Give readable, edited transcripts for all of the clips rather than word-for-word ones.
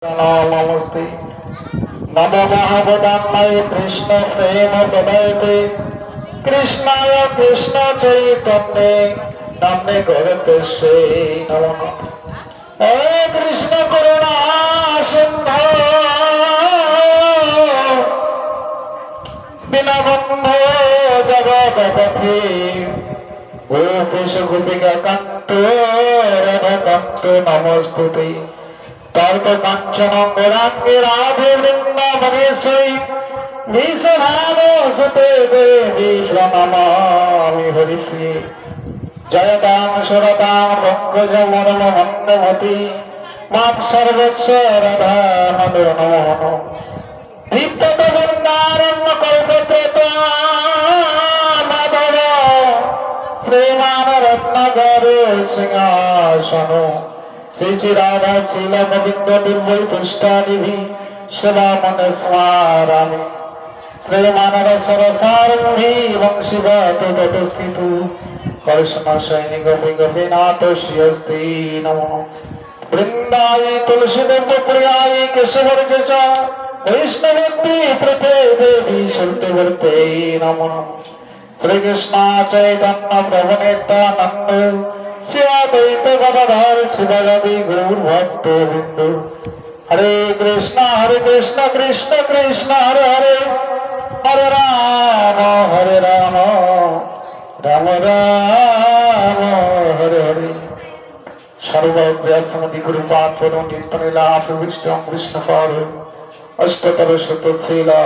नमस्ते नमो महावदान्नाय कृष्ण प्रेम प्रदायते कृष्णाय कृष्ण चैतन्ये नाम्ने गौरते से नमो हे कृष्ण करुणा सिंधु दीनबन्धो जगत्पते गोपेश गोपिका कान्त राधाकान्त नमस्तुते तर्क कांचन गौरांगे राधे वृंदावनेश्वरी विश्वभानुसुते देवी प्रणमामि हरिप्रिये जयतां शरतां पंकजमनमन्दमती मात् सर्वस्य राधा मदो नमो नमो दीप्त वृन्दारण्य कल्पत्रता माधव श्रीमान रत्नकर सिंहासनो श्री श्री राधा शील गोविंद निर्मल पृष्ठानिधि शिवा मन स्वामी श्रीमान सरसारूढ़ी वंशीवत स्थित कर्षण सैनिक गोपीनाथ श्रीस्ती नमो वृंदाई तुलसीदेव प्रियाई केशवर्ज वैष्णवी प्रथे देवी शुद्धवर्ते नमो श्री कृष्ण चैतन्य प्रभु नित्यानंद श्रीअद्वैत गदाधर शिवगति गौर भक्त बिंदु हरे कृष्ण कृष्ण कृष्ण हरे हरे हरे राम राम राम हरे हरे सर्वव्यासमति गुरुपाद पदं कीर्तनीला प्रविष्टं कृष्णपाद अष्टतर शतशीला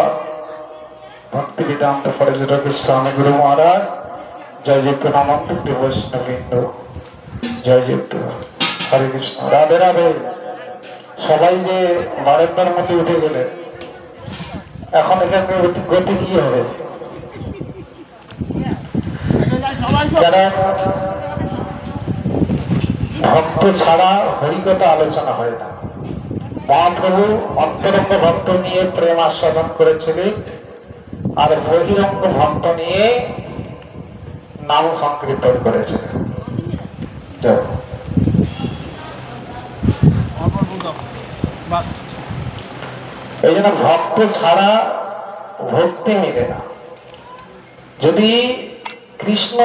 भक्ति वेदांत परिजन स्वामी गुरु महाराज जय जय प्रणामंत वैष्णववृंद जय जय हरे कृष्ण राधे राधे सबाई जे बारेंदार मध्य उठे गेले এখন এখানে গতি কি হবে যারা ভক্ত ছাড়া হরিকথা আলোচনা হয় না মহাপ্রভু অন্তরঙ্গ ভক্ত নিয়ে প্রেম আস্বাদন করেছিলেন আর বহিরঙ্গ ভক্ত নিয়ে নাম সংকীর্তন করেছিলেন এই জন্য ভক্ত ছাড়া ভক্তি মিলে না যদি কৃষ্ণ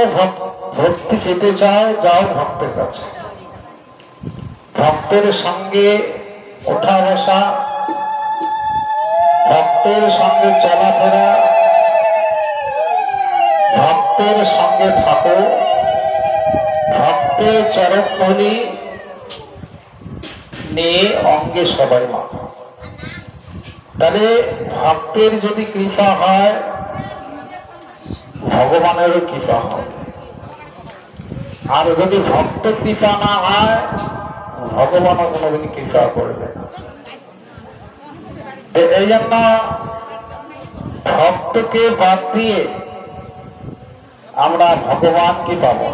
ভক্তি পেতে চাও যাও ভক্তের কাছে ভক্তের সঙ্গে ওঠা বসা ভক্তের সঙ্গে চলাফেরা ভক্তের সঙ্গে থাকো ভক্তের চরণধূলি নিয়ে অঙ্গে সবাই মাখো তাহলে ভক্তের যদি কৃপা হয় ভগবানেরও কৃপা হয় আর যদি ভক্ত কৃপা না হয় ভগবানও কোনোদিন কৃপা করবে না এই জন্য ভক্তকে বাদ দিয়ে আমরা ভগবানকে পাবো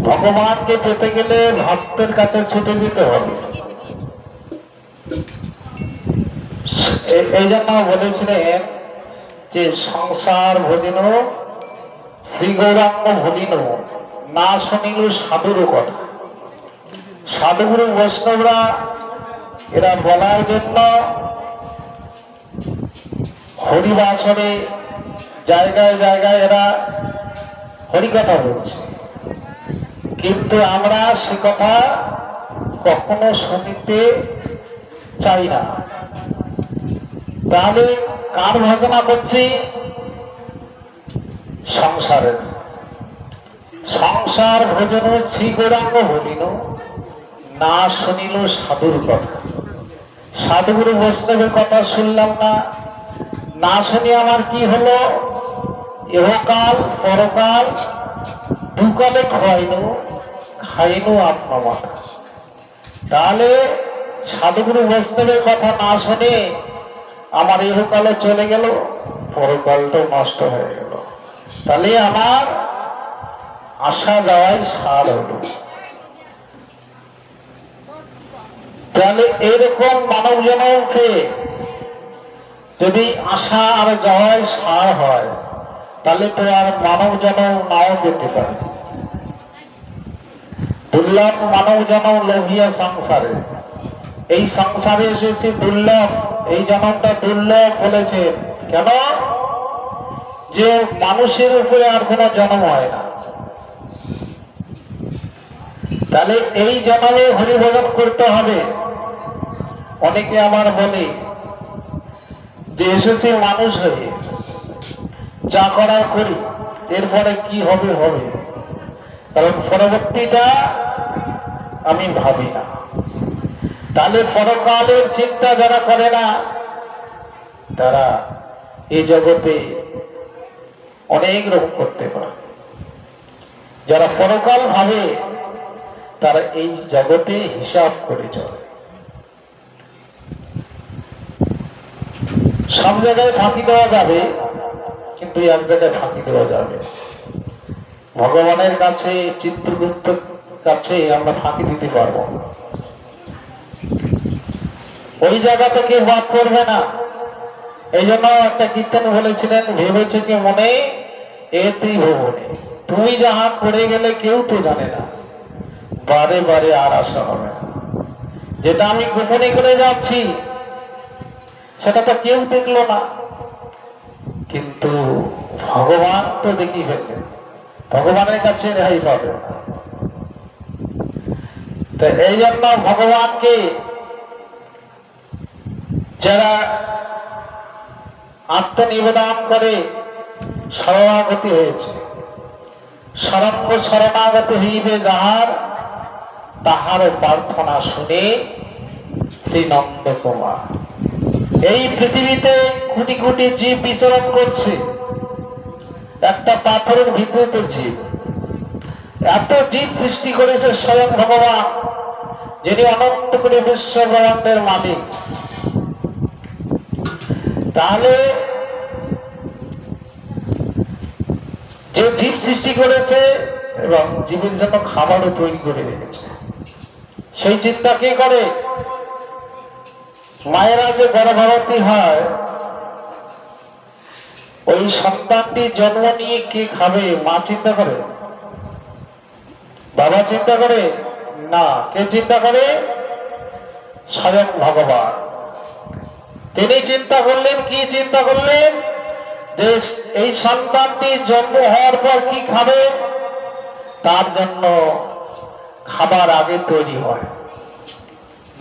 ভগবানকে পেতে গেলে ভক্তের কাছে ছুটে যেতে হবে এই জন্য বলেছিলেন যে সংসার ভজিন শ্রী গৌরাঙ্গ ভুলিন না শুনিল সাধুর কথা সাধুগুরু বৈষ্ণবরা এরা বলার জন্য হরিবাসরে জায়গায় জায়গায় এরা হরিকথা বলছে কিন্তু আমরা সে কথা কখনো শুনতে চাই না তাহলে কার ভজনা করছি সংসারের সংসার ভজন শ্রী গৌরাঙ্গ বলিল না শুনিল সাধুর কথা সাধুগুরু বৈষ্ণবের কথা শুনলাম না না শুনি আমার কি হলো ইহকাল পরকাল দুকালে খাইনু আত্মমাতা তাহলে সাধুগুরু বৈষ্ণবের কথা না শুনে আমার ইহকালে চলে গেল পরকালটাও নষ্ট হয়ে গেল তাহলে আমার আসা যাওয়াই সার হলো তাহলে এইরকম মানব জনকে যদি আসা আর যাওয়াই সার হয় তাহলে তো আর মানব জনম নাও পেতে পারে দুর্লভ মানব জনম লোভিয়া সংসারে এই সংসারে এসেছি দুর্লভ, এই জন্মটা দুর্লভ বলেছেন। কেন? যে মানুষের উপরে আর কোনো জন্ম হয় না। তাহলে এই জন্মে হরিভজন করতে হবে। অনেকে আমার বলে যে এসেছি মানুষ হয়ে, যা করার করি, এরপরে কি হবে হবে, কারণ পরবর্তীটা আমি ভাবি না। তাহলে পরকালের চিন্তা যারা করে না, তারা এই জগতে অনেক রকম করতে পারে। যারা পরকাল ভাবে, তারা এই জগতে হিসাব করে চলে। সব জায়গায় ফাঁকি দেওয়া যাবে, কিন্তু এক জায়গায় ফাঁকি দেওয়া যাবে। ভগবানের কাছে, চিত্রগুপ্তের কাছে আমরা ফাঁকি দিতে পারবো না। ওই জায়গা থেকে বাদ করবে না। এই জন্য একটা কীর্তন বলেছিলেন, ভেবেছে কি মনে এতেই ভবনে, তুমি যাহা করে গেলে কেউ তো জানে না, বারে বারে আর আসা হবে না। যেটা আমি গোপনে করে যাচ্ছি সেটা তো কেউ দেখলো না, কিন্তু ভগবান তো দেখি ফেললেন, ভগবানের কাছে রেহাই পাবে। তো এই জন্য ভগবানকে যারা আত্মনিবেদন করে শরণাগতি হয়েছে, শরণ্য শরণাগতি হইবে যাহার, তাহার প্রার্থনা শুনে শ্রী নন্দ কুমার। এই পৃথিবীতে কোটি কোটি জীব বিচরণ করছে, একটা পাথরের ভিতরে তো জীব, এত জীব সৃষ্টি করেছে স্বয়ং ভগবান, যিনি অনন্ত কোটি বিশ্ব ব্রহ্মাণ্ডের মালিক। তাহলে যে জীব সৃষ্টি করেছে এবং জীবের জন্য খাবারও তৈরি করে রেখেছে, সেই চিন্তা কে করে? মায়েরা যে গর্ভবতী হয়, ওই সন্তানটি জন্ম নিয়ে কে খাবে? মা চিন্তা করে? বাবা চিন্তা করে? না। কে চিন্তা করে? স্বয়ং ভগবান। তিনি চিন্তা করলেন, কি চিন্তা করলেন? যে এই সন্তানটি জন্ম হওয়ার পর কি খাবে, তার জন্য খাবার আগে তৈরি হয়।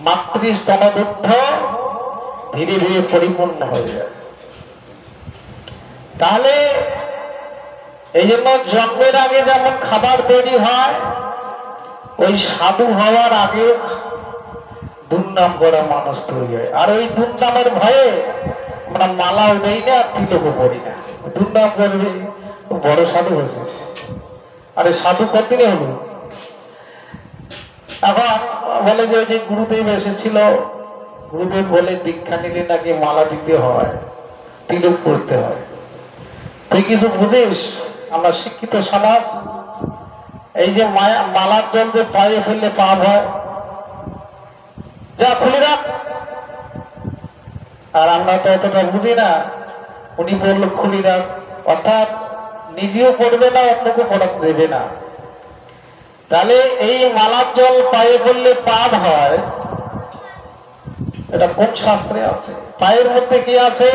মাতৃস্তনদুগ্ধ ধীরে ধীরে পরিপূর্ণ হয়ে যায়। তাহলে এই জন্য জন্মের আগে যেমন খাবার তৈরি হয়, ওই সাধু হওয়ার আগে দুর্নাম করা মানুষ তৈরি হয়। আর ওই দুর্নামের ভয়ে আমরা মালাও দেই না, তিলকও পড়ি না। দুর্নাম করবে, বড় সাধু হয়েছিস। আরে সাধু কতদিনে হলো? এখন বলে যে ওই যে গুরুদেব এসেছিল, গুরুদেব বলে দীক্ষা নিলে নাকি মালা দিতে হয়, তিলক পড়তে হয়। তুই কিছু বুঝিস? আমরা শিক্ষিত সমাজ, এই যে মালার জল যে পায়ে ফেললে পাপ হয়, যা খুলে রাখ। আর আমরা তো অতটা বুঝি না। উনি বললো খুলি রাখ, অর্থাৎ নিজেও পড়বে না, অন্যকে পড়াতে দেবে না। তাহলে এই মালার জল পায়ে ফেললে পাপ হয়, এটা কোন শাস্ত্রে আছে? পায়ের মধ্যে কি আছে?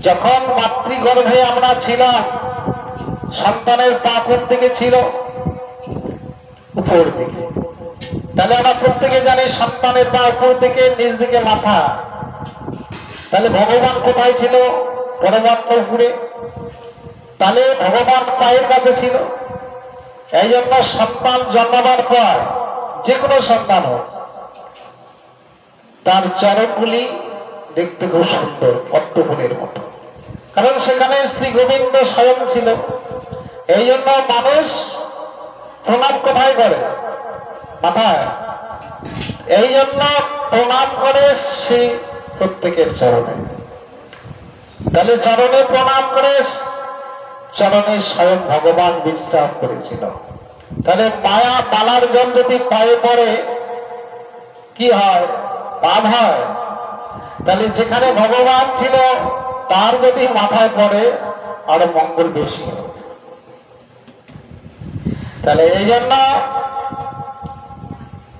যখন মাতৃগর্ভে আমরা ছিলাম, সন্তানের পা কোন দিকে ছিল? উপর দিকে। তাহলে আমরা প্রত্যেকে জানি সন্তানের পা উপর দিকে, নিচ দিকে মাথা। তাহলে ভগবান কোথায় ছিল? পরমাত্মা উপরে। তাহলে ভগবান পায়ের কাছে ছিল। এই জন্য সন্তান জন্মাবার পর, যে কোনো সন্তান হোক, তার চরণগুলি দেখতে খুব সুন্দর, পদ্মফুলের মতো, কারণ সেখানে শ্রী গোবিন্দ স্বয়ং ছিল। এই জন্য মানুষ প্রণাম কোথায় করে? মাথায়। এই জন্য প্রণাম করে সেই প্রত্যেকের চরণে। তাহলে চরণে প্রণাম করে, চরণে স্বয়ং ভগবান বিশ্রাম করেছিল। তাহলে মায়া মালার জল যদি পায়ে পড়ে কি হয়? পাপ হয়। তাহলে যেখানে ভগবান ছিল তার যদি মাথায় পড়ে, আরো মঙ্গল বেশি হবে। তাহলে এই জন্য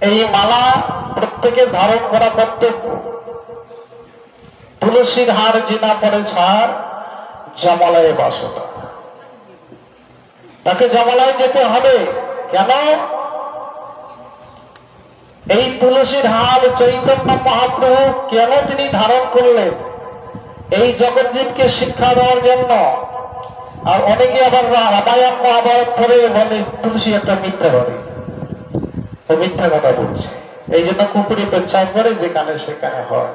এই মালা প্রত্যেকের ধারণ করা কর্তব্য। তুলসীর হার যে না পড়ে ছাড়, জমালয়ে বাসনা, তাকে জমালয়ে যেতে হবে। কেন? এই তুলসীর হার চৈতন্য মহাপ্রভু কেন তিনি ধারণ করলেন? এই জগৎজীবকে শিক্ষা দেওয়ার জন্য। আর অনেকে আবার রামায়ণ মহাভারত পড়ে বলে তুলসী একটা মিথ্যাবাদী, ও মিথ্যা কথা বলছে, এই জন্য কুকুরি পেচ্ছাপ করে যেখানে সেখানে হয়।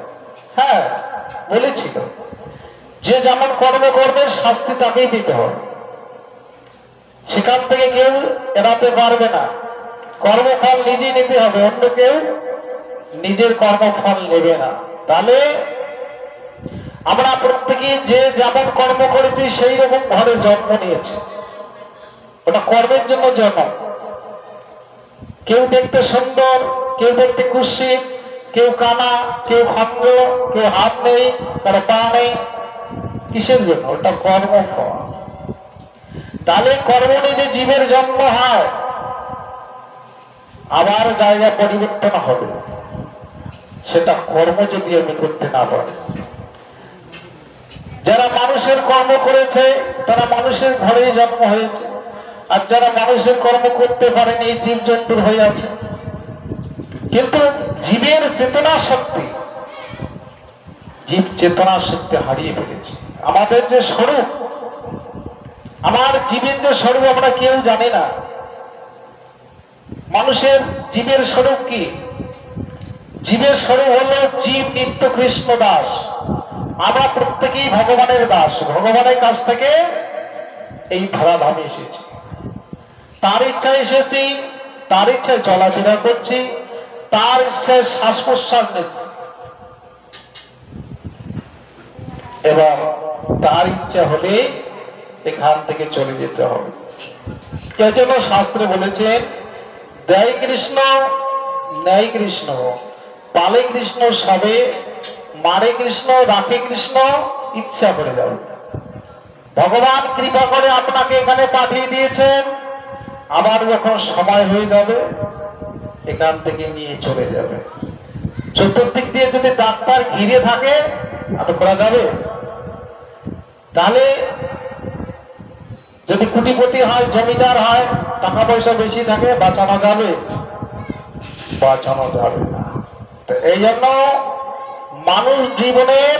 হ্যাঁ, বলেছিল যে যেমন কর্ম করবে শাস্তি তাকেই দিতে হবে, সেখান থেকে কেউ এড়াতে পারবে না। কর্মফল নিজেই নিতে হবে, অন্য কেউ নিজের কর্মফল নেবে না। তাহলে আমরা প্রত্যেকে যে যেমন কর্ম করেছি সেই রকম ঘরে জন্ম নিয়েছে, ওটা কর্মের জন্য জন্ম। কেউ দেখতে সুন্দর, কেউ দেখতে কুৎসিত, কেউ কানা, কেউ খন্ড, কেউ হাত নেই, কারো পা নেই। কিসের জন্য? ওটা কর্মফল। তাহলে কর্ম নিয়ে যে জীবের জন্ম হয়, আবার জায়গা পরিবর্তন হবে, সেটা কর্ম যদি আমি করতে না পারি। যারা মানুষের কর্ম করেছে তারা মানুষের ঘরেই জন্ম হয়েছে, আর যারা মানুষের কর্ম করতে পারেনি জীব জন্তুর হয়ে আছে। কিন্তু জীবের চেতনা শক্তি, জীব চেতনা শক্তি হারিয়ে ফেলেছে। আমাদের যে স্বরূপ, আমার জীবের যে স্বরূপ আমরা কেউ জানি না। মানুষের জীবের স্বরূপ কি? জীবের স্বরূপ হলো জীব নিত্য কৃষ্ণ দাস। আমরা প্রত্যেকেই ভগবানের দাস, ভগবানের কাছ থেকে এই ধরাধামে এসেছি, তার ইচ্ছায় এসেছি, তার ইচ্ছায় চলাফেরা করছি, তার ইচ্ছায় শ্বাস প্রশ্বাস নিচ্ছি, এবং তার ইচ্ছা হলে এখান থেকে চলে যেতে হবে। এই জন্য শাস্ত্রে বলেছেন, দেয় কৃষ্ণ ন্যায় কৃষ্ণ, পালে কৃষ্ণ সবে, মারে কৃষ্ণ রাখে কৃষ্ণ, ইচ্ছা করে যাবে। ভগবান কৃপা করে আপনাকে এখানে পাঠিয়ে দিয়েছেন, আবার যখন সময় হয়ে যাবে এখান থেকে নিয়ে চলে যাবে। চতুর্দিক দিয়ে যদি ডাক্তার ঘিরে থাকে, আটক করা যাবে? তাহলে যদি কোটিপতি হয়, জমিদার হয়, টাকা পয়সা বেশি থাকে, বাঁচানো যাবে? বাঁচানো যাবে না। এই জন্য মানুষ জীবনের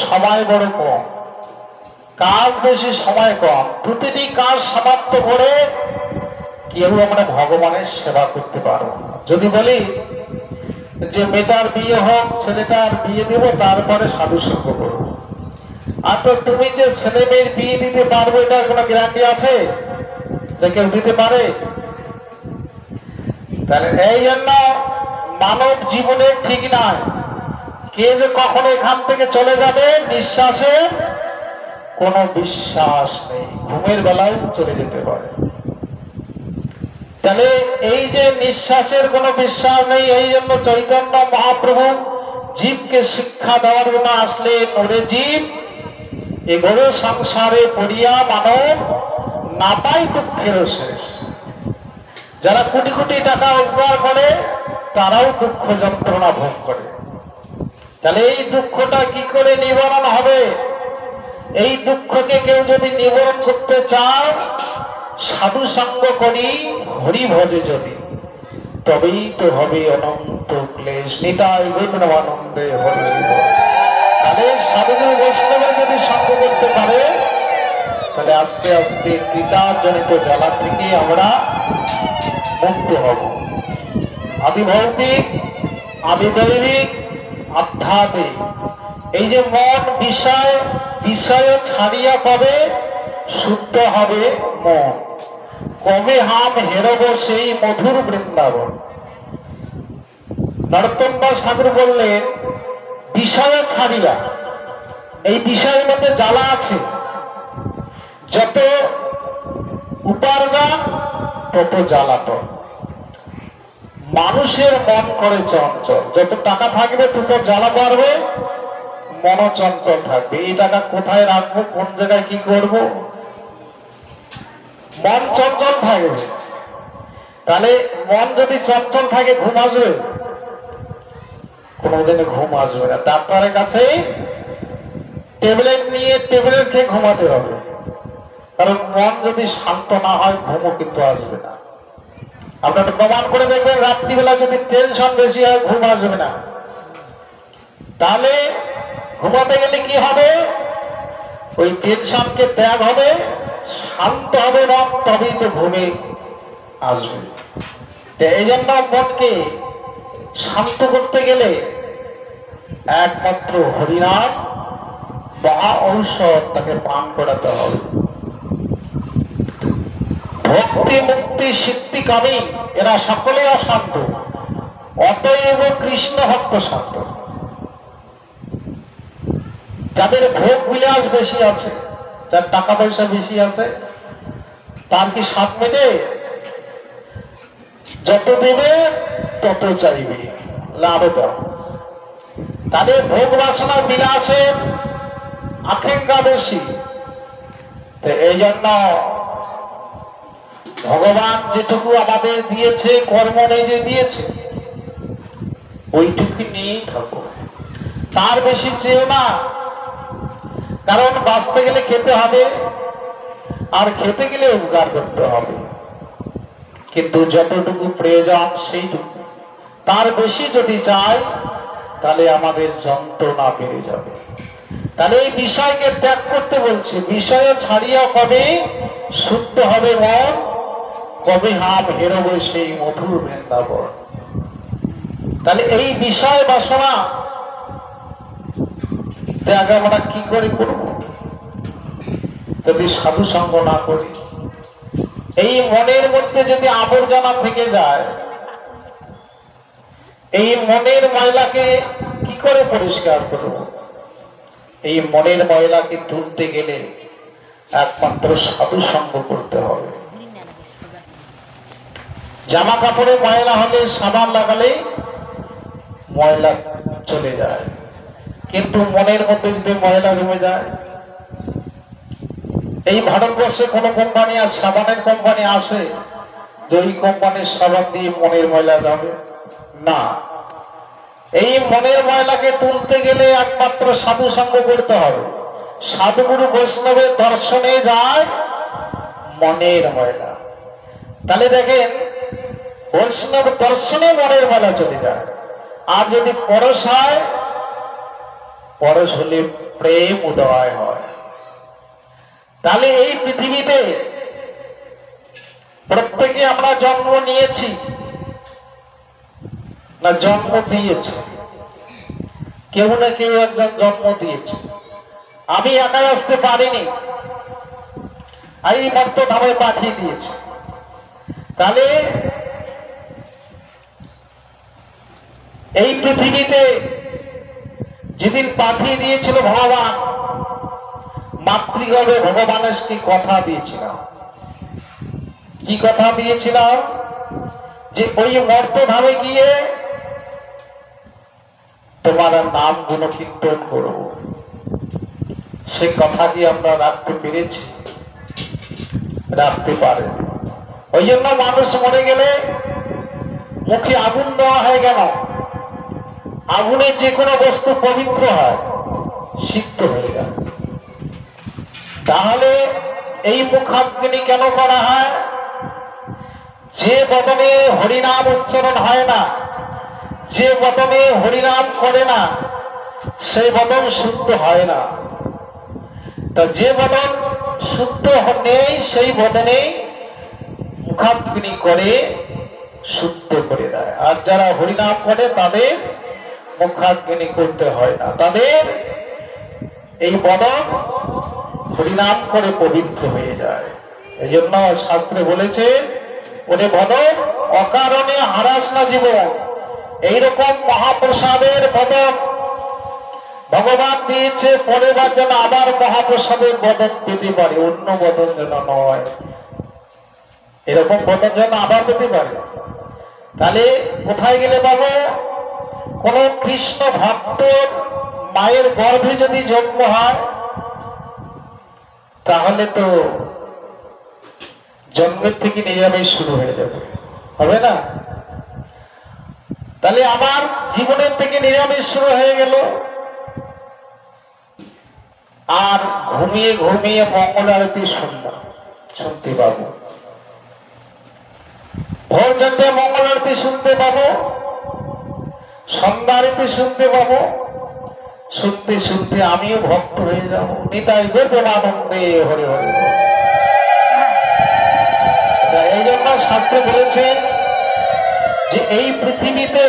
সময় বড় কম, কাজ বেশি, সময় কম। প্রতিটি কাজ সমাপ্ত করে কেউ আমরা ভগবানের সেবা করতে পারবো না। যদি বলি যে মেয়েটার বিয়ে হোক, ছেলেটার বিয়ে দেবো, তারপরে সাধু সঙ্গ করবো, আর তো তুমি যে ছেলে মেয়ের বিয়ে দিতে পারবে এটার কোনো গ্যারান্টি আছে? কেউ দিতে পারে? তাহলে এই জন্য মানব জীবনে ঠিক নয়, কে যে কখনো এখান থেকে চলে যাবে নিঃশ্বাসে কোনো বিশ্বাস নেই, ঘুমের বেলায় চলে যেতে পারে। তাহলে এই যে নিঃশ্বাসের কোনো বিশ্বাস নেই, এই জন্য চৈতন্য মহাপ্রভু জীবকে শিক্ষা দেওয়ার জন্য আসলেন। ওরে জীব, এগোরে সংসারে পড়িয়া মানব না পাই দুঃখের শেষ। যারা কোটি কোটি টাকা রোজগার করে তারাও দুঃখ যন্ত্রণা ভোগ করে। তাহলে এই দুঃখটা কি করে নিবারণ হবে? এই দুঃখকে কেউ যদি নিবারণ করতে চাও, সাধু সঙ্গ করি, হরি ভজে যদি, তবেই তো হবে অনন্ত ক্লেশ। নিতাই গৌরানন্দে হরি বল। তাহলে সাধুগুরু বৈষ্ণবে যদি সঙ্গ করতে পারে, তাহলে আস্তে আস্তে কৃতাজনিত জ্বালা থেকে আমরা মুক্ত হব। আদি ভৌতিক, আদি দৈবিক, আধ্যাত্মিক, এই যে মন বিষয়, বিষয় ছাড়িয়া কবে শুদ্ধ হবে মন, কবে হাম হেরব সেই মধুর বৃন্দাবন। নরোত্তম দাস ঠাকুর বললেন, বিষয় ছাড়িয়া, এই বিষয়ের মধ্যে জ্বালা আছে, যত উপার্জন তত জ্বালাতন। মানুষের মন করে চঞ্চল, যত টাকা থাকবে তত জ্বালা বাড়বে, মন চঞ্চল থাকবে। এই টাকা কোথায় রাখবো, কোন জায়গায় কি করব, মন চঞ্চল থাকবে। তাহলে মন যদি চঞ্চল থাকে ঘুম আসবে? কোনোদিনে ঘুম আসবে না। ডাক্তারের কাছে ট্যাবলেট নিয়ে ট্যাবলেট খেয়ে ঘুমাতে হবে, কারণ মন যদি শান্ত না হয় ঘুমও কিন্তু আসবে না। আপনারা প্রমাণ করে দেখবেন, রাত্রিবেলা যদি টেনশন বেশি হয় ঘুম আসবে না। তাহলে ঘুমাতে গেলে কি হবে? ওই টেনশনকে ত্যাগ হবে, শান্ত হবে মন, তবেই তো ঘুমে আসবে। এই জন্য মনকে শান্ত করতে গেলে একমাত্র হরিনাম মহা ঔষধ তাকে পান করাতে হবে। ভক্তি মুক্তি সিদ্ধি কামী এরা সকলেই অশান্ত, অতএব কৃষ্ণ ভক্ত শান্ত। যাদের ভোগ বিলাস বেশি আছে, যার টাকা পয়সা বেশি আছে, তার কি স্বাদ মেটে? যত দেবে তত চাইবে, লাভ দাও। তাদের ভোগ বাসনা বিলাসের আকাঙ্ক্ষা বেশি। তো এই জন্য ভগবান যেটুকু আমাদের দিয়েছে, কর্ম যে দিয়েছে, ওইটুকু নিয়েই থাকো, তার বেশি চেয়েও না। কারণ বাঁচতে গেলে খেতে হবে, আর খেতে গেলে রোজগার করতে হবে। কিন্তু যতটুকু প্রয়োজন সেইটুকু, তার বেশি যদি চাই তাহলে আমাদের যন্ত্রণা বেড়ে যাবে। তাহলে এই বিষয়কে ত্যাগ করতে বলছে। বিষয়ে ছাড়িয়া কবে শুদ্ধ হবে মন, কবে হাম হেরবে সেই মধুর বৃন্দাবন। তাহলে এই বিষয় বাসনা ত্যাগ আমরা কি করে করব যদি সাধু সঙ্গ না করি? এই মনের মধ্যে যদি আবর্জনা থেকে যায়, এই মনের ময়লাকে কি করে পরিষ্কার করব? এই মনের ময়লাকে তুলতে গেলে একমাত্র সাধু সঙ্গ করতে হবে। জামা কাপড়ে ময়লা হলে সাবান লাগালে ময়লা চলে যায়, কিন্তু মনের মধ্যে যদি ময়লা জমে যায়, এই ভারতবর্ষে কোন কোম্পানি আর সাবানের কোম্পানি আছে যে ওই কোম্পানির সাবান দিয়ে মনের ময়লা যাবে? না। এই মনের ময়লাকে তুলতে গেলে একমাত্র সাধু সঙ্গ করতে হবে। সাধুগুরু বৈষ্ণবের দর্শনে যায় মনের ময়লা। তাহলে দেখেন, বৈষ্ণব দর্শনে মনের ময়লা চলে যায়। আর যদি পরশ হয়, পরশ হলে প্রেম উদয় হয়। তাহলে এই পৃথিবীতে প্রত্যেকে আমরা জন্ম নিয়েছি না জন্ম দিয়েছে? কেউ না কেউ একজন জন্ম দিয়েছে। আমি একাই আসতে পারিনি, এই মর্ত ধামে পাঠিয়ে দিয়েছে। তাহলে এই পৃথিবীতে যেদিন পাঠিয়ে দিয়েছিল ভগবান, মাতৃগর্ভে ভগবানের কি কথা দিয়েছিলাম? কি কথা দিয়েছিলাম? যে ওই মর্ত ধামে গিয়ে তোমার নাম গুণ কীর্তন করব। সে কথা কি আমরা রাখতে পেরেছি? রাখতে পারে। ওই জন্য মানুষ মরে গেলে মুখে আগুন দেওয়া হয় কেন? আগুনে যে কোনো বস্তু পবিত্র হয়, সিদ্ধ হয়ে যায়। তাহলে এই মুখাগ্নি কেন করা হয়? যে বদনে হরিনাম উচ্চারণ হয় না, যে বদনে হরিনাম করে না, সেই বদন শুদ্ধ হয় না। তা যে বদন শুদ্ধ নেই, সেই বদনে মুখাগ্নি করে শুদ্ধ করে দেয়। আর যারা হরিনাম করে তাদের মুখাগ্নি করতে হয় না, তাদের এই বদন হরিনাম করে পবিত্র হয়ে যায়। এই জন্য শাস্ত্রে বলেছে, ওরে বদন অকারণে হারাস না জীবন। এইরকম মহাপ্রসাদের বদন ভগবান দিয়েছে, পরের বার যেন আবার মহাপ্রসাদের বদন পেতে পারে, অন্য বদন যেন নয়। এরকম বদন যেন আবার পেতে পারে। তাহলে কোথায় গেলে পাবো? কোন কৃষ্ণ ভক্তের মায়ের গর্ভে যদি জন্ম হয়, তাহলে তো জন্মের থেকে নিরামিষ শুরু হয়ে যাবে। হবে না? তাহলে আমার জীবনের থেকে নিরামিষ শুরু হয়ে গেল, আর ঘুমিয়ে ঘুমিয়ে মঙ্গল আরতি শুনতে পাবো, ভোর চারটায় মঙ্গল আরতি শুনতে পাবো, সন্ধ্যা আরতি শুনতে পাবো। শুনতে শুনতে আমিও ভক্ত হয়ে যাব। নিতাই গৌরানন্দে হরে হরে। এই জন্য শাস্ত্রে বলেছেন যে এই পৃথিবীতে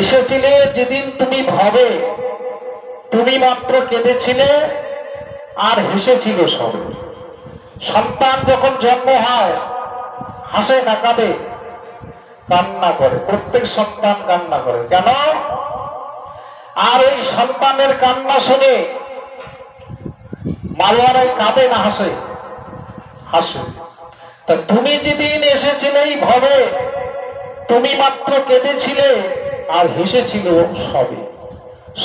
এসেছিলে যেদিন তুমি ভবে, তুমি মাত্র কেঁদেছিলে আর হেসেছিল সবে। সন্তান যখন জন্ম হয় হাসে না কাঁদে? কান্না করে। প্রত্যেক সন্তান কান্না করে। কেন? আর ওই সন্তানের কান্না শুনে মারোয়ারাই কাঁদে না হাসে? হাসে। তা তুমি যেদিন এসেছিলে এই ভবে, তুমি মাত্র কেঁদেছিলে আর হেসেছিল সবে।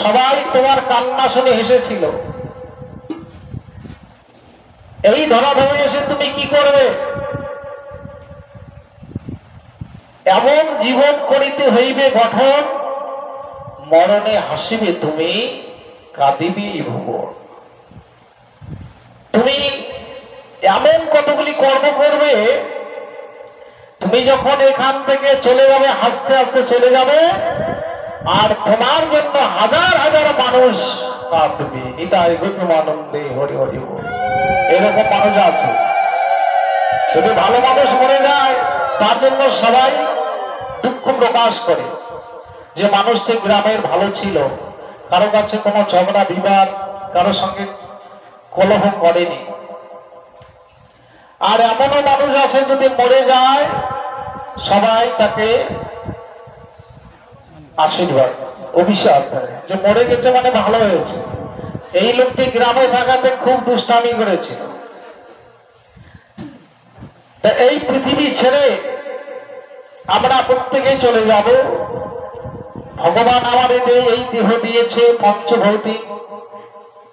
সবাই তোমার কান্না শুনে হেসেছিল। এই ধরাধামে এসে তুমি কি করবে? এমন জীবন করিতে হইবে গঠন, মরণে হাসিবে তুমি, কাঁদিবে ভুবন। তুমি এমন কতগুলি কর্ম করবে, তুমি যখন এখান থেকে চলে যাবে হাসতে হাসতে চলে যাবে, আর তোমার জন্য হাজার হাজার মানুষ কাঁদবে। নিতাই গৌরানন্দে হরি হরি বল। এরকম মানুষ আছে। যদি ভালো মানুষ মরে যায় তার জন্য সবাই দুঃখ প্রকাশ করে যে মানুষটি গ্রামের ভালো ছিল, কারো কাছে কোনো ঝগড়া বিবাদ, কারো সঙ্গে কলহ করেনি। আর এমনও মানুষ আছে যদি মরে যায় সবাই তাকে আশীর্বাদ অভিশাপ দেয় যে মরে গেছে মানে ভালো হয়েছে। এই লোকটি গ্রামে থাকাতে খুব দুষ্টামি করেছিল। এই পৃথিবী ছেড়ে আমরা প্রত্যেকেই চলে যাব। ভগবান আমাদের এই দেহ দিয়েছে, পঞ্চভৌতিক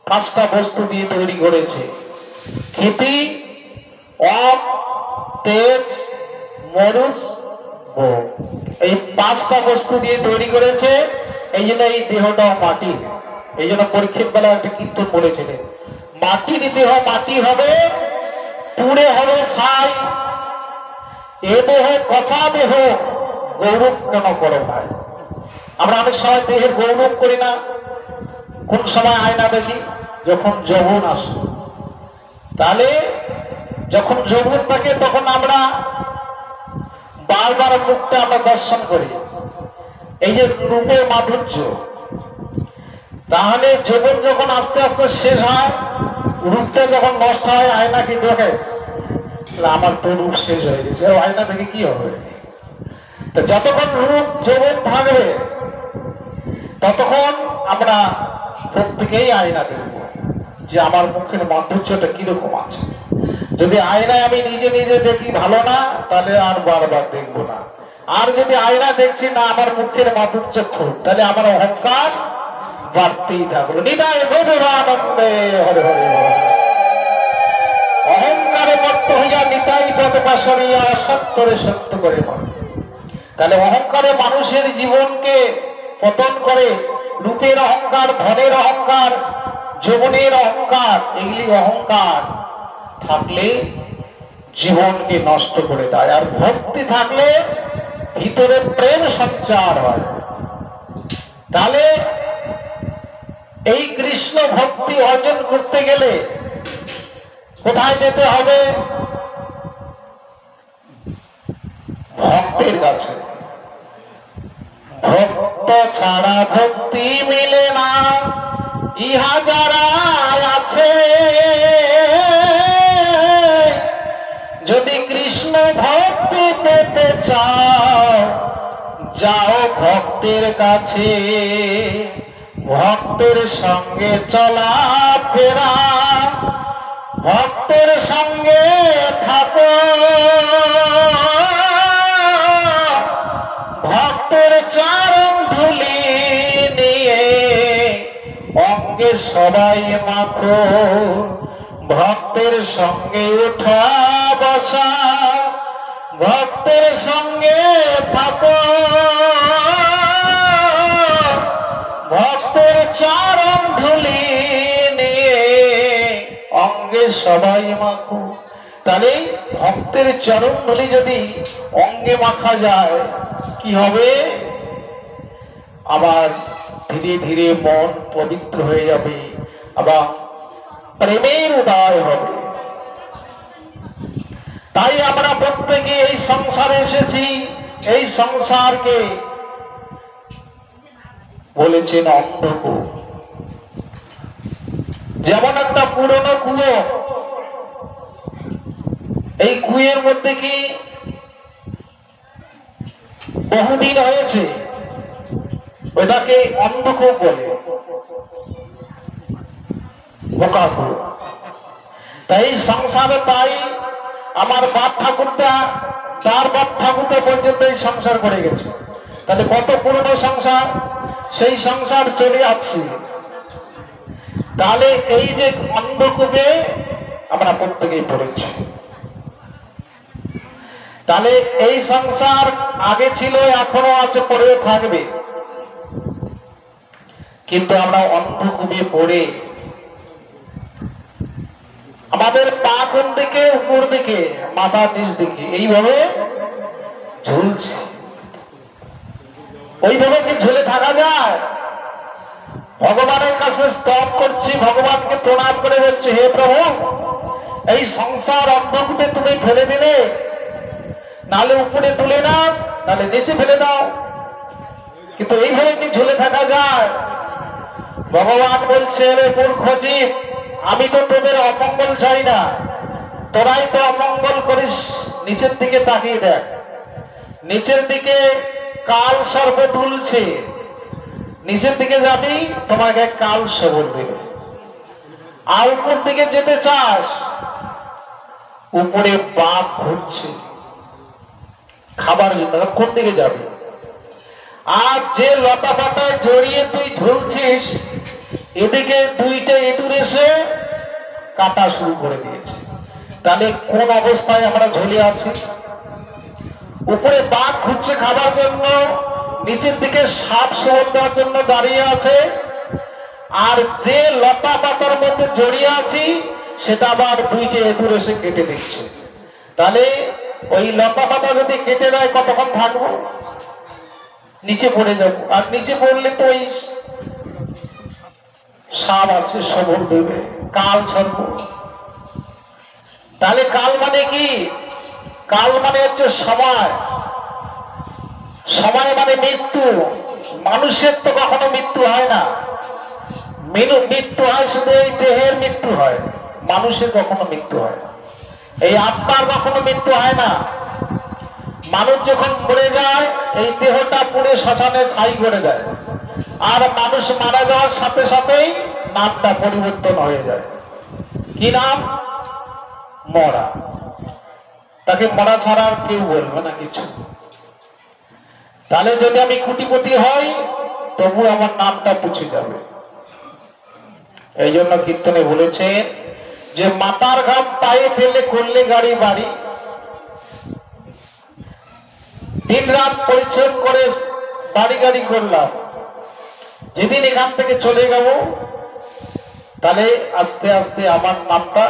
পাঁচটা বস্তু দিয়ে তৈরি করেছে। ক্ষিতি, অপ, তেজ, মরুচ, বোম। এই পাঁচটা বস্তু দিয়ে তৈরি করেছে। এই জন্য এই দেহটাও মাটি। এই জন্য পরীক্ষিত বেলা একটা কীর্তন বলেছিলেন, মাটির দেহ মাটি হবে, পুড়ে হবে ছাই। এ দেহ পচা দেহ, গৌরব কেন করো ভাই? আমরা অনেক সময় দেহের গৌরব করি না। কোন সময় আয়না দেখি? যখন যৌবন আসে। তাহলে যখন যৌবন থাকে তখন আমরা বারবার মুখটা আমরা দর্শন করি, এই যে রূপের মাধুর্য। তাহলে যৌবন যখন আস্তে আস্তে শেষ হয়, রূপটা যখন নষ্ট হয়, আয়না কি দেখে? আমার তো রূপ শেষ হয়ে গেছে, আয়না থেকে কি হবে? যতক্ষণ রূপ যৌবন থাকবে ততক্ষণ আমরা প্রত্যেকেই আয়না দেখব যে আমার মুখের মাধুর্যটা কিরকম আছে। যদি আয়নায় আমি নিজে নিজে দেখি ভালো না, তাহলে আর বারবার দেখবো না। আর যদি আয়না দেখছি না আমার মুখের মাধুর্য খুব, তাহলে আমার অহংকার বাড়তেই থাকলো। নিতাই গৌরানন্দে হরে হরে হরে। অহংকারে মত্ত হইয়া নিতাই পদ পাশরিয়া সত্যরে সত্য করে মন। তাহলে অহংকারে মানুষের জীবনকে পতন করে। রূপের অহংকার, ধনের অহংকার, যৌবনের অহংকার, এগুলি অহংকার থাকলে জীবনকে নষ্ট করে দেয়। আর ভক্তি থাকলে ভিতরে প্রেম সঞ্চার হয়। তাহলে এই কৃষ্ণ ভক্তি অর্জন করতে গেলে কোথায় যেতে হবে? ভক্তের কাছে। ভক্ত ছাড়া ভক্তি মিলে না, ইহা যারা আছে। যদি কৃষ্ণ ভক্তি পেতে চাও, যাও ভক্তের কাছে। ভক্তের সঙ্গে চলা ফেরা, ভক্তের সঙ্গে থাকো। ভক্তের চরণ ধুলি নিয়ে অঙ্গে সবাই মাখো। ভক্তের সঙ্গে উঠা বসা, ভক্তের সঙ্গে থাকো, ভক্তের চরণ ধুলি নিয়ে অঙ্গে সবাই মাখো। তাহলে ভক্তের চরণ ধুলি যদি অঙ্গে মাখা যায় কি হবে? আবার ধীরে ধীরে মন পবিত্র হয়ে যাবে, আবার প্রেমের উদয় হবে। তাই আমরা প্রত্যেকে এই সংসারে এসেছি। এই সংসারকে বলেছেন অন্ধকূপ। যেমন একটা পুরনো কুয়ো, এই কুয়ের মধ্যে কি বহুদিন হয়েছে, ওটাকে অন্ধকূপ বলে, বোকা কুয়ো। তাই সংসারে, তাই আমার বাপ ঠাকুরটা, তার বাপ ঠাকুরটা পর্যন্ত এই সংসার করে গেছে। তাহলে কত পুরনো সংসার, সেই সংসার চলে আসছে। তাহলে এই যে অন্ধকূপে আমরা প্রত্যেকেই পড়েছি। তাহলে এই সংসার আগে ছিল, এখনো আছে, পরেও থাকবে। কিন্তু আমরা অন্ধকূপে পড়ে আমাদের পা কোন দিকে, উপর দিকে, মাথা নিচ দিকে, এইভাবে ঝুলছে। ওইভাবে কি ঝুলে থাকা যায়? ভগবানের কাছে স্তব করছি, ভগবানকে প্রণাম করে বলছি, হে প্রভু, এই সংসার অন্ধকূপে তুমি ফেলে দিলে, নালে উপরে তুলে নাও, নালে নিচে ফেলে দাও। কিন্তু এইভাবে কি ঝুলে থাকা যায়? ভগবান বলছে, রে মূর্খ জীব, আমি তো তোদের অমঙ্গল চাই না, তোরাই তো অমঙ্গল করিস। নিচের দিকে তাকিয়ে দেখ, নিচের দিকে কাল সর্প দুলছে। নিচের দিকে যাবি, তোমাকে কাল সবর দেবে। আর উপর দিকে যেতে চাস, উপরে বাঘ ঘুরছে খাবার জন্য, কোন দিকে যাবি? আর যে লতা পাতায় জড়িয়ে তুই ঝুলছিস, এদিকে দুইটা ইঁদুর এসে কাটা শুরু করে দিয়েছে। তাহলে কোন অবস্থায় আমরা ঝুলে আছি? উপরে বাঘ ঘুরছে খাবার জন্য, নিচের দিকে সাপ সবল দেওয়ার জন্য দাঁড়িয়ে আছে, আর যে লতা পাতার মধ্যে জড়িয়ে আছি সেটা আবার দুইটা ইঁদুর এসে কেটে দিচ্ছে। তাহলে ওই লতা পাতা যদি কেটে দেয়, কতক্ষণ থাকবো? নিচে পড়ে যাব। আর নিচে পড়লে তো ওই সাপ আছে, সবল দেবে, কাল সর্প। তাহলে কাল মানে কি? কাল মানে হচ্ছে সময়। সময় মানে মৃত্যু। মানুষের তো কখনো মৃত্যু হয় না, মৃত্যু হয় শুধু এই দেহের মৃত্যু হয়, মানুষের কখনো মৃত্যু হয় না। এই আত্মার কখনো মৃত্যু হয় না। মানুষ যখন মরে যায়, এই দেহটা পুড়ে শ্মশানে ছাই করে দেয়, আর মানুষ মারা যাওয়ার সাথে সাথেই নামটা পরিবর্তন হয়ে যায়। কি নাম? মরা। তাকে মরা ছাড়া আর কেউ বলবে না কিছু। তাহলে যদি আমি কোটিপতি হই, তবু আমার নামটা পুছে যাবে। এই জন্য কীর্তনে বলেছে যে মাথার ঘাম পায়ে ফেলে করলে গাড়ি বাড়ি, দিন রাত পরিশ্রম করে বাড়ি গাড়ি করলাম, যেদিন এখান থেকে চলে যাব, তাহলে আস্তে আস্তে আমার নামটা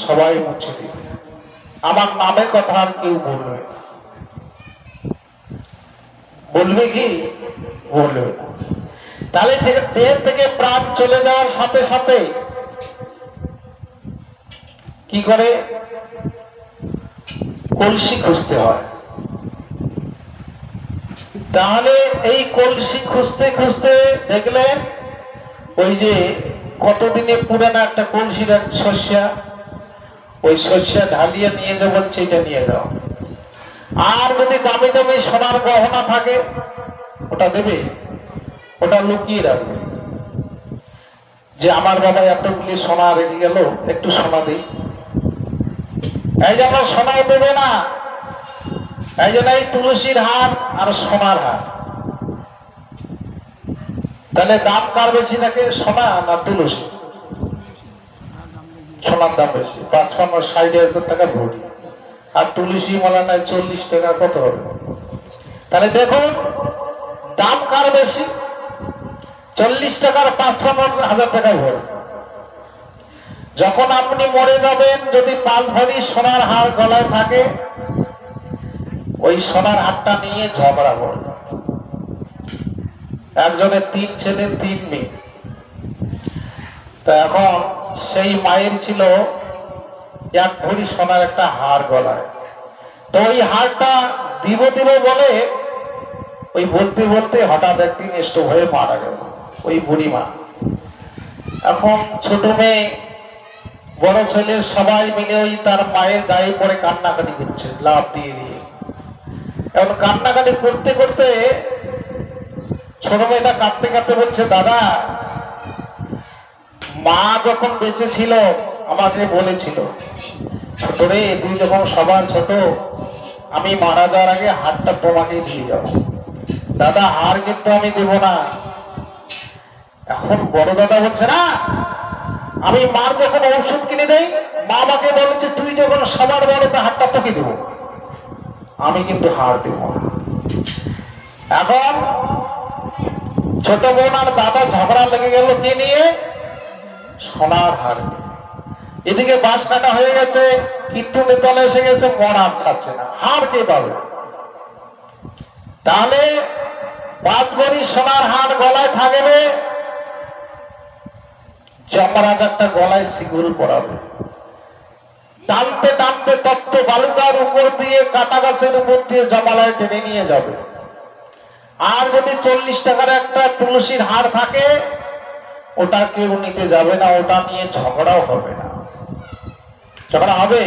সবাই মুছে দিবে। আমার নামের কথা আর কেউ বলবে না। বলবে কি? বলবে না। তাহলে দেহ থেকে প্রাণ চলে যাওয়ার সাথে সাথে কি করে? কলসি খুঁজতে হয়। তাহলে এই কলসি খুঁজতে খুঁজতে দেখলেন ওই যে কতদিনে পুরানো একটা কলসির শস্যা, ওই শস্যা ঢালিয়ে নিয়ে যাবো, সেটা নিয়ে যাও। আর যদি দামি দামি সোনার গহনা থাকে, ওটা দেবে, ওটা লুকিয়ে রাখবে, যে আমার বাবা এতগুলি সোনা রেখে গেল, একটু সোনা দিই। এই জন্য সোনাও দেবে না। এই জন্য এই তুলসীর হার আর সোনার হার। তাহলে দাম কার বেশি থাকে, সোনা না তুলসী? সোনার দাম বেশি, 55-60 হাজার টাকা ভরি। আর তুলসী মালা নাই 40 টাকা, কত হবে? তাহলে দেখুন দাম কার বেশি? 40 টাকার ৫,০০০ টাকা ভরে। যখন আপনি মরে যাবেন, যদি 5 ভরি সোনার হার গলায় থাকে, ওই সোনার হারটা নিয়ে ঝগড়া করবে। একজনের 3 ছেলে 3 মেয়ে। তা এখন সেই মায়ের ছিল 1 ভরি সোনার একটা হার গলায়। তো ওই হারটা দিব বলে ওই বলতে বলতে হঠাৎ একদিন স্ট্রোক হয়ে মারা গেল ওই বুড়িমা। এখন ছোট মেয়ে বড় ছেলে সবাই মিলে ওই তার মায়ের গায়ে পড়ে কান্নাকাটি করছে, লাফ দিয়ে দিয়ে। এখন কান্নাকাটি করতে করতে ছোট মেয়েটা কাঁদতে কাঁদতে বলছে, দাদা, মা যখন বেঁচে ছিল আমাকে বলেছিল, ছোট রে, তুই যখন সবার ছোট, আমি মারা যাওয়ার আগে হারটা তোমাকে দিয়ে যাবো। দাদা, হার কিন্তু আমি দেব না। এখন বড় দাদা বলছে, না, আমি মার যখন ঔষধ কিনে দেই, মা আমাকে বলেছে তুই যখন সবার বড়, তা হারটা তোকে দেবো, আমি কিন্তু হার দেব না। এখন ছোট বোন আর দাদা ঝগড়া লেগে গেল কে নিয়ে? সোনার হার। এদিকে বাঁশ কাটা হয়ে গেছে, কীর্তনের তলে এসে গেছে, মরার ছাড়ছে না, হার কে পাবে? তাহলে 5 ভরি সোনার হার গলায় থাকবে, যমরাজ একটা গলায় শিকল পরাবে, টানতে টানতে তত্ত্ব বালুকার উপর দিয়ে, কাটা গাছের উপর দিয়ে জমালয় টেনে নিয়ে যাবে। আর যদি 40 টাকার একটা তুলসীর হার থাকে, ওটা কেউ নিতে যাবে না, ওটা নিয়ে ঝগড়াও হবে না। ঝগড়া হবে?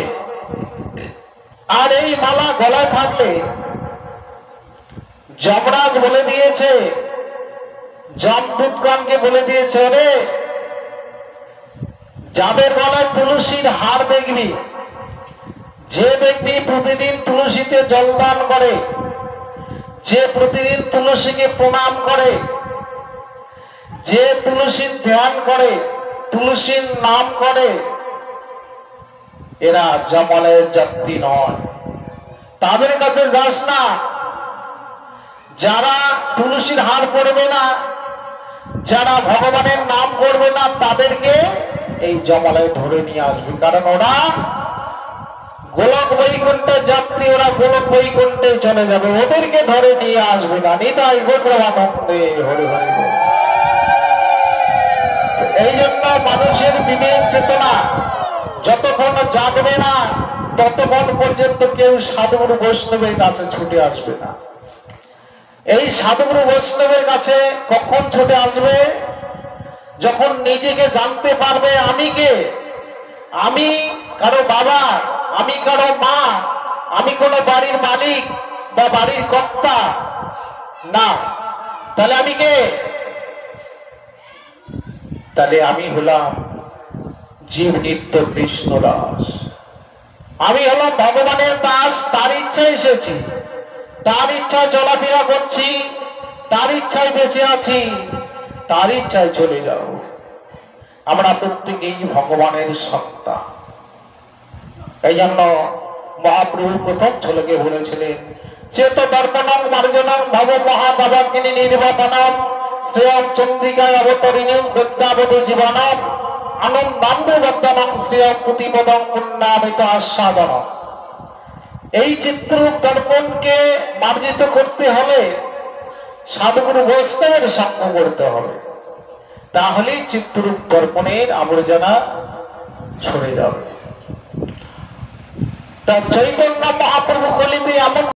আর এই মালা গলায় থাকলে যমরাজ বলে দিয়েছে, যমদূতগণকে বলে দিয়েছে, ওরে, যাদের গলায় তুলসীর হার দেখবি, যে দেখবি প্রতিদিন তুলসীতে জলদান করে, যে প্রতিদিন তুলসীকে প্রণাম করে, যে তুলসীর ধ্যান করে, তুলসীর নাম করে, এরা যমলের যাত্রী নয়, তাদের কাছে যাস না। যারা তুলসীর হার পড়বে না, যারা ভগবানের নাম করবে না, তাদেরকে এই যমলায় ধরে নিয়ে আসবে। কারণ ওরা গোলক বৈকুণ্ঠের যাত্রী, ওরা গোলক বৈকুণ্ঠে চলে যাবে, ওদেরকে ধরে নিয়ে আসবে না। নিতাই গৌরানন্দে হরি হরি বল। এই জন্য মানুষের বিবেক চেতনা যতক্ষণ জাগবে না, ততক্ষণ পর্যন্ত কেউ সাধুগুরু বৈষ্ণবের কাছে ছুটে আসবে না। এই সাধুগুরু বৈষ্ণবের কাছে কখন ছুটে আসবে? যখন নিজেকে জানতে পারবে, আমি কে? আমি কারো বাবা, আমি কারো মা, আমি কোনো বাড়ির মালিক বা বাড়ির কর্তা না। তাহলে আমি কে? তাহলে আমি হলাম জীব নিত্য কৃষ্ণ দাস। আমি হলাম ভগবানের দাস, তার ইচ্ছায় এসেছি, তার ইচ্ছায় চলাফেরা করছি, তার ইচ্ছায় বেঁচে আছি, তার ইচ্ছায় চলে যাব। আমরা প্রত্যেকেই ভগবানের সত্তা। এই জন্য মহাপ্রভু প্রথম ছেলেকে বলেছিলেন, চেত দর্পণং মার্জনং ভব মহাদাবাকিনী নির্বাপনম শ্রেয়ম চন্দ্রিকায় অবতরিণী বিদ্যাবধূ জীবনম আনন্দাম্বুবর্ধনং শ্রেয়ম প্রতিপদং পুণ্যামিত আস্বাদনম। এই চিত্ররূপ দর্পণকে মার্জিত করতে হলে সাধুগুরু বৈষ্ণবের সঙ্গ করতে হবে, তাহলেই চিত্ররূপ দর্পণের আবর্জনা সরে যাবে। তা চৈতন্য মহাপ্রভু কলিতে এমন